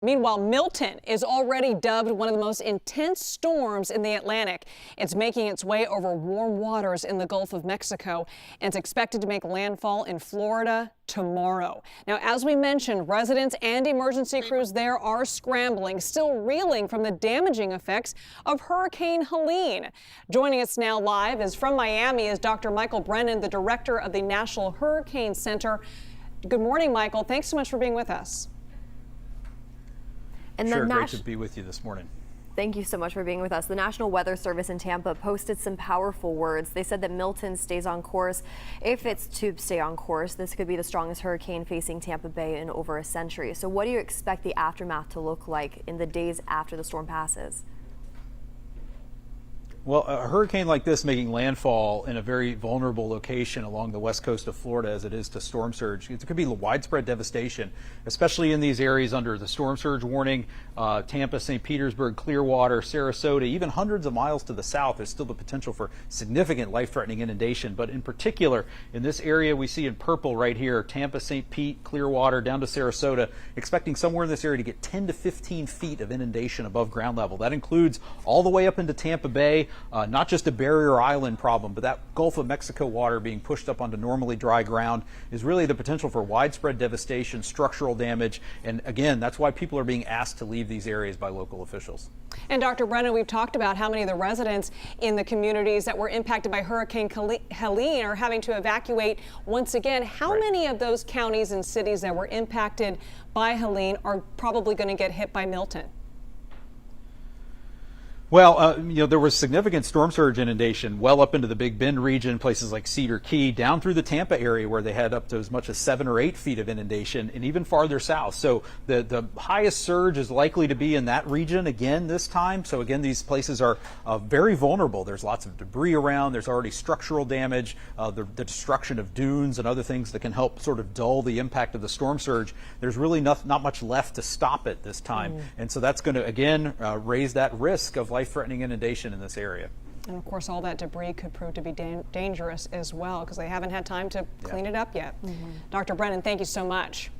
Meanwhile, Milton is already dubbed one of the most intense storms in the Atlantic. It's making its way over warm waters in the Gulf of Mexico, and it's expected to make landfall in Florida tomorrow. Now, as we mentioned, residents and emergency crews there are scrambling, still reeling from the damaging effects of Hurricane Helene. Joining us now live from Miami is Dr. Michael Brennan, the director of the National Hurricane Center. Good morning, Michael. Thanks so much for being with us. And sure, great to be with you this morning. Thank you so much for being with us. The National Weather Service in Tampa posted some powerful words. They said that Milton stays on course. If it's to stay on course, this could be the strongest hurricane facing Tampa Bay in over a century. So what do you expect the aftermath to look like in the days after the storm passes? Well, a hurricane like this making landfall in a very vulnerable location along the west coast of Florida as it is to storm surge, it could be widespread devastation, especially in these areas under the storm surge warning. Tampa, St. Petersburg, Clearwater, Sarasota, even hundreds of miles to the south, there's still the potential for significant life-threatening inundation. But in particular, in this area we see in purple right here, Tampa, St. Pete, Clearwater, down to Sarasota, expecting somewhere in this area to get 10 to 15 feet of inundation above ground level. That includes all the way up into Tampa Bay. Not just a barrier island problem, but that Gulf of Mexico water being pushed up onto normally dry ground is really the potential for widespread devastation, structural damage, and again, that's why people are being asked to leave these areas by local officials. And Dr. Brennan, we've talked about how many of the residents in the communities that were impacted by Hurricane Helene are having to evacuate once again. How many of those counties and cities that were impacted by Helene are probably going to get hit by Milton? Well, there was significant storm surge inundation well up into the Big Bend region, places like Cedar Key, down through the Tampa area where they had up to as much as 7 or 8 feet of inundation, and even farther south. So the highest surge is likely to be in that region again this time. So again, these places are very vulnerable. There's lots of debris around. There's already structural damage, the destruction of dunes and other things that can help sort of dull the impact of the storm surge. There's really not much left to stop it this time. And so that's going to, again, raise that risk of life-threatening inundation in this area. And of course, all that debris could prove to be dangerous as well because they haven't had time to clean it up yet. Dr. Brennan, thank you so much.